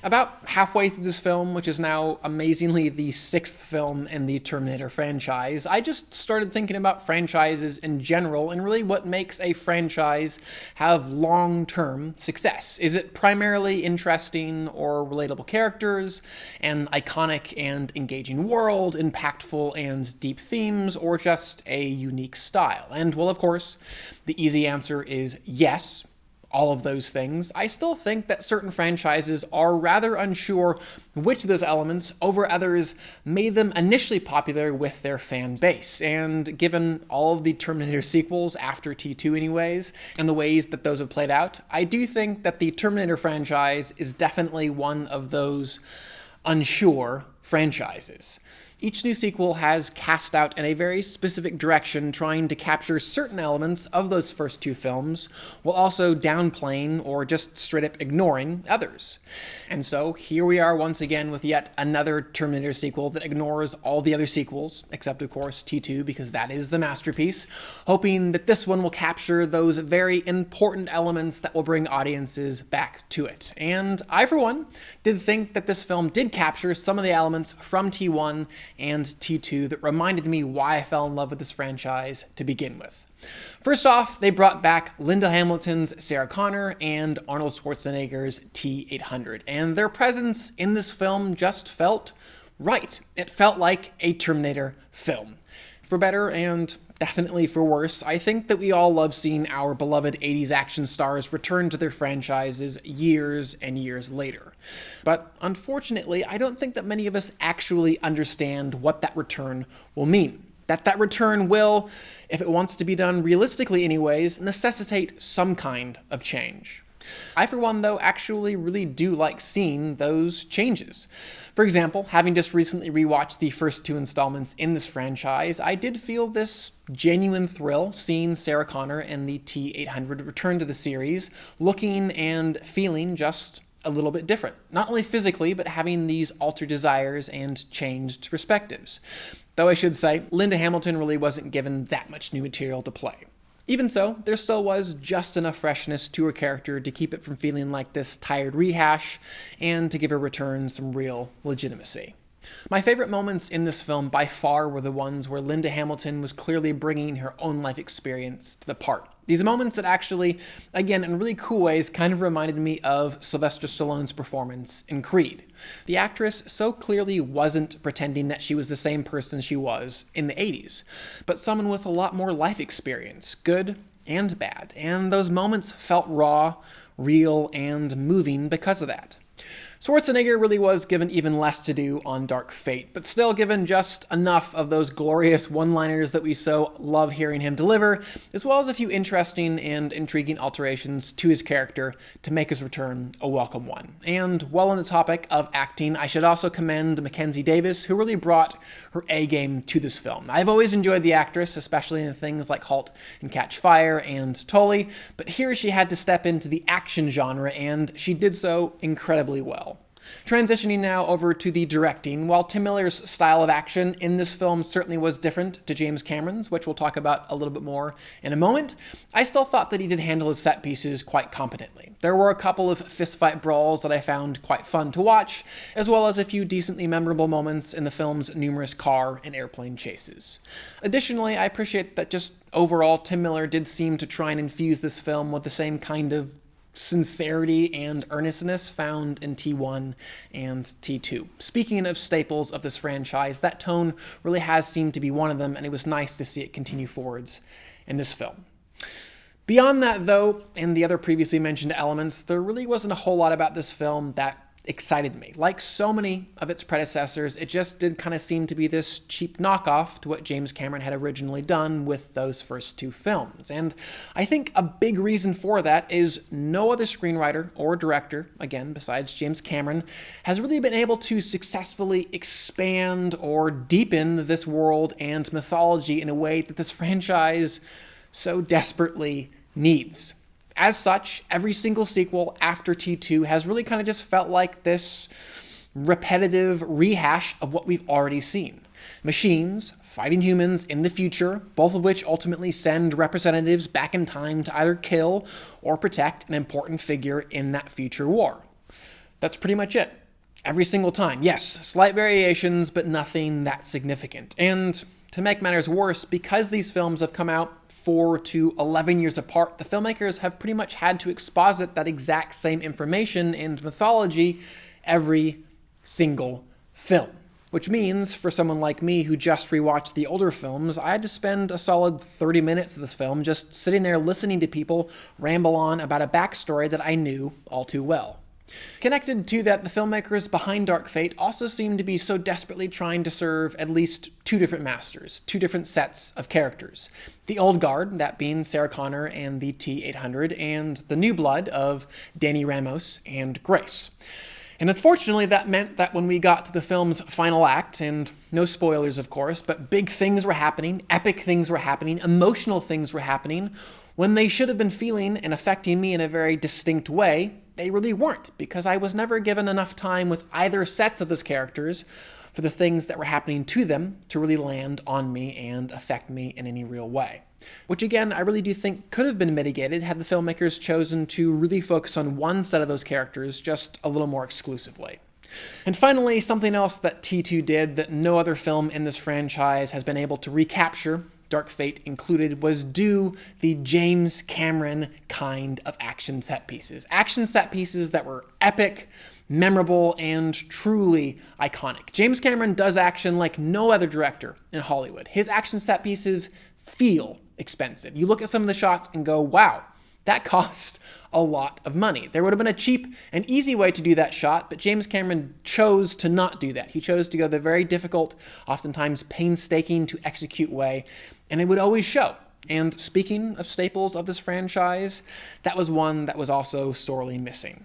About halfway through this film, which is now amazingly the 6th film in the Terminator franchise, I just started thinking about franchises in general and really what makes a franchise have long-term success. Is it primarily interesting or relatable characters, an iconic and engaging world, impactful and deep themes, or just a unique style? And well, of course, the easy answer is yes. All of those things. I still think that certain franchises are rather unsure which of those elements over others made them initially popular with their fan base. And given all of the Terminator sequels after T2 anyways, and the ways that those have played out, I do think that the Terminator franchise is definitely one of those unsure franchises. Each new sequel has cast out in a very specific direction, trying to capture certain elements of those first two films, while also downplaying or just straight up ignoring others. And so here we are once again with yet another Terminator sequel that ignores all the other sequels, except of course T2, because that is the masterpiece, hoping that this one will capture those very important elements that will bring audiences back to it. And I, for one, did think that this film did capture some of the elements from T1 and T2 that reminded me why I fell in love with this franchise to begin with. First off, they brought back Linda Hamilton's Sarah Connor and Arnold Schwarzenegger's T-800, and their presence in this film just felt right. It felt like a Terminator film. For better and definitely for worse, I think that we all love seeing our beloved 80s action stars return to their franchises years and years later. But unfortunately, I don't think that many of us actually understand what that return will mean. That return will, if it wants to be done realistically anyways, necessitate some kind of change. I, for one, though, actually really do like seeing those changes. For example, having just recently rewatched the first two installments in this franchise, I did feel this genuine thrill seeing Sarah Connor and the T-800 return to the series, looking and feeling just a little bit different. Not only physically, but having these altered desires and changed perspectives. Though I should say, Linda Hamilton really wasn't given that much new material to play. Even so, there still was just enough freshness to her character to keep it from feeling like this tired rehash, and to give her return some real legitimacy. My favorite moments in this film by far were the ones where Linda Hamilton was clearly bringing her own life experience to the part. These moments that actually, again, in really cool ways, kind of reminded me of Sylvester Stallone's performance in Creed. The actress so clearly wasn't pretending that she was the same person she was in the 80s, but someone with a lot more life experience, good and bad, and those moments felt raw, real, and moving because of that. Schwarzenegger really was given even less to do on Dark Fate, but still given just enough of those glorious one-liners that we so love hearing him deliver, as well as a few interesting and intriguing alterations to his character to make his return a welcome one. And while on the topic of acting, I should also commend Mackenzie Davis, who really brought her A-game to this film. I've always enjoyed the actress, especially in things like Halt and Catch Fire and Tully, but here she had to step into the action genre, and she did so incredibly well. Transitioning now over to the directing, while Tim Miller's style of action in this film certainly was different to James Cameron's, which we'll talk about a little bit more in a moment, I still thought that he did handle his set pieces quite competently. There were a couple of fistfight brawls that I found quite fun to watch, as well as a few decently memorable moments in the film's numerous car and airplane chases. Additionally, I appreciate that just overall Tim Miller did seem to try and infuse this film with the same kind of sincerity and earnestness found in T1 and T2. Speaking of staples of this franchise, that tone really has seemed to be one of them, and it was nice to see it continue forwards in this film. Beyond that, though, and the other previously mentioned elements, there really wasn't a whole lot about this film that excited me. Like so many of its predecessors, it just did kind of seem to be this cheap knockoff to what James Cameron had originally done with those first two films. And I think a big reason for that is no other screenwriter or director, again, besides James Cameron, has really been able to successfully expand or deepen this world and mythology in a way that this franchise so desperately needs. As such, every single sequel after T2 has really kind of just felt like this repetitive rehash of what we've already seen. Machines fighting humans in the future, both of which ultimately send representatives back in time to either kill or protect an important figure in that future war. That's pretty much it. Every single time. Yes, slight variations, but nothing that significant. And to make matters worse, because these films have come out 4 to 11 years apart, the filmmakers have pretty much had to exposit that exact same information in mythology every single film. Which means, for someone like me who just rewatched the older films, I had to spend a solid 30 minutes of this film just sitting there listening to people ramble on about a backstory that I knew all too well. Connected to that, the filmmakers behind Dark Fate also seem to be so desperately trying to serve at least two different masters, two different sets of characters. The old guard, that being Sarah Connor and the T-800, and the new blood of Danny Ramos and Grace. And unfortunately, that meant that when we got to the film's final act, and no spoilers of course, but big things were happening, epic things were happening, emotional things were happening, when they should have been feeling and affecting me in a very distinct way, they really weren't, because I was never given enough time with either sets of those characters for the things that were happening to them to really land on me and affect me in any real way. Which again, I really do think could have been mitigated had the filmmakers chosen to really focus on one set of those characters just a little more exclusively. And finally, something else that T2 did that no other film in this franchise has been able to recapture, Dark Fate included, was do the James Cameron kind of action set pieces. Action set pieces that were epic, memorable, and truly iconic. James Cameron does action like no other director in Hollywood. His action set pieces feel expensive. You look at some of the shots and go, wow, that cost a lot of money. There would have been a cheap and easy way to do that shot, but James Cameron chose to not do that. He chose to go the very difficult, oftentimes painstaking to execute way, and it would always show. And speaking of staples of this franchise, that was one that was also sorely missing.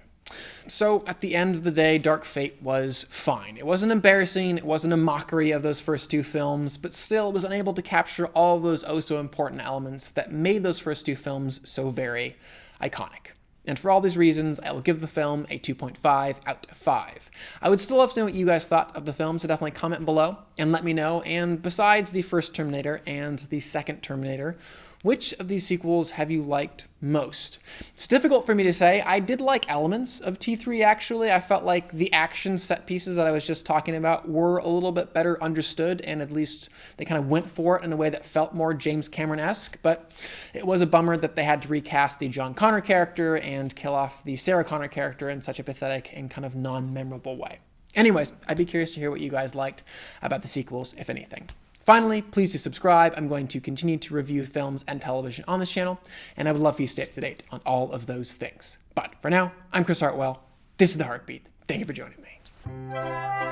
So at the end of the day, Dark Fate was fine. It wasn't embarrassing, it wasn't a mockery of those first two films, but still it was unable to capture all of those oh so important elements that made those first two films so very iconic. And for all these reasons, I will give the film a 2.5 out of 5. I would still love to know what you guys thought of the film, so definitely comment below and let me know. And besides the first Terminator and the second Terminator, which of these sequels have you liked most? It's difficult for me to say. I did like elements of T3 actually. I felt like the action set pieces that I was just talking about were a little bit better understood, and at least they kind of went for it in a way that felt more James Cameron-esque, but it was a bummer that they had to recast the John Connor character and kill off the Sarah Connor character in such a pathetic and kind of non-memorable way. Anyways, I'd be curious to hear what you guys liked about the sequels, if anything. Finally, please do subscribe. I'm going to continue to review films and television on this channel, and I would love for you to stay up to date on all of those things. But for now, I'm Chris Hartwell. This is The Heartbeat. Thank you for joining me.